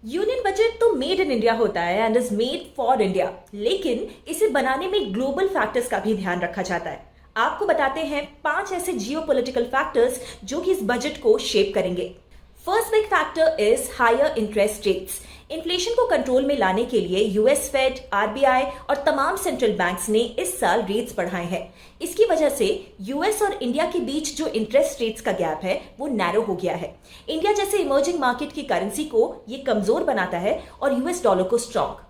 Union budget तो made in India होता है and is made for India, लेकिन इसे बनाने में ग्लोबल फैक्टर्स का भी ध्यान रखा जाता है। आपको बताते हैं 5 ऐसे जियोपॉलिटिकल फैक्टर्स जो कि इस बजट को शेप करेंगे। First big factor is higher interest rates. Inflation को कंट्रोल में लाने के लिए यूएस फेड, आरबीआई और तमाम सेंट्रल बैंक्स ने इस साल रेट्स बढ़ाए हैं। इसकी वजह से यूएस और इंडिया के बीच जो इंटरेस्ट रेट्स का गैप है वो नैरो हो गया है। इंडिया जैसे इमर्जिंग मार्केट की करेंसी को ये कमजोर बनाता है और यूएस डॉलर को strong.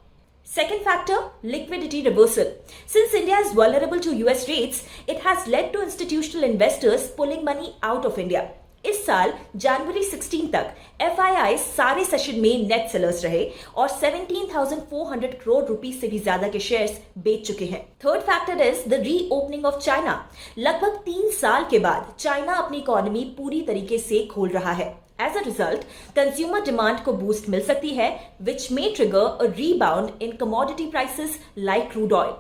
Second factor, liquidity reversal. Since India is vulnerable to US rates, it has led to institutional investors pulling money out of India. इस साल जनवरी 16 तक FII सारे सेशन में नेट सेलर्स रहे और 17,400 करोड़ रुपीस से भी ज्यादा के शेयर्स बेच चुके हैं। Third factor is the reopening of China. लगभग 3 साल के बाद चाइना अपनी इकोनॉमी पूरी तरीके से खोल रहा है। As a result, consumer demand को boost मिल सकती है, which may trigger a rebound in commodity prices like crude oil.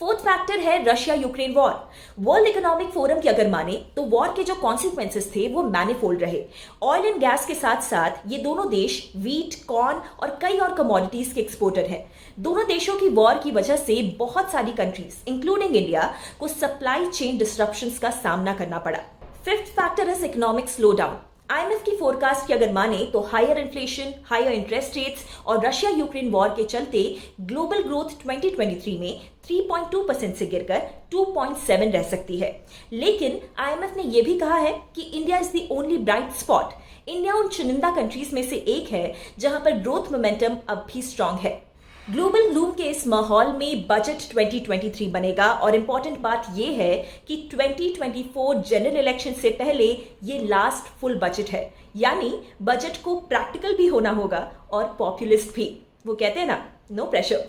Fourth factor है Russia Ukraine war. World Economic Forum की अगर माने तो वॉर के जो कॉन्सिक्वेंसेस थे वो मैनिफोल्ड रहे। ऑयल एंड गैस के साथ साथ ये दोनों देश वीट, कॉर्न और कई और कमोडिटीज के एक्सपोर्टर हैं। दोनों देशों की वॉर की वजह से बहुत सारी कंट्रीज इंक्लूडिंग इंडिया को सप्लाई चेन डिस्ट्रप्शंस का सामना करना पड़ा। Fifth factor is economic slow down. IMF की फोरकास्ट की अगर माने तो higher inflation, higher interest rates और रशिया यूक्रेन वॉर के चलते ग्लोबल ग्रोथ 2023 में 3.2% से गिरकर 2.7 रह सकती है। लेकिन आईएमएफ ने यह भी कहा है कि India is the only bright spot. India उन चुनिंदा कंट्रीज में से एक है जहां पर ग्रोथ मोमेंटम अब भी स्ट्रांग है। ग्लोबल ग्लूम के इस माहौल में बजट 2023 बनेगा और इंपॉर्टेंट बात यह है कि 2024 जनरल इलेक्शन से पहले ये लास्ट फुल बजट है, यानी बजट को प्रैक्टिकल भी होना होगा और पॉपुलिस्ट भी। वो कहते हैं ना, नो प्रेशर।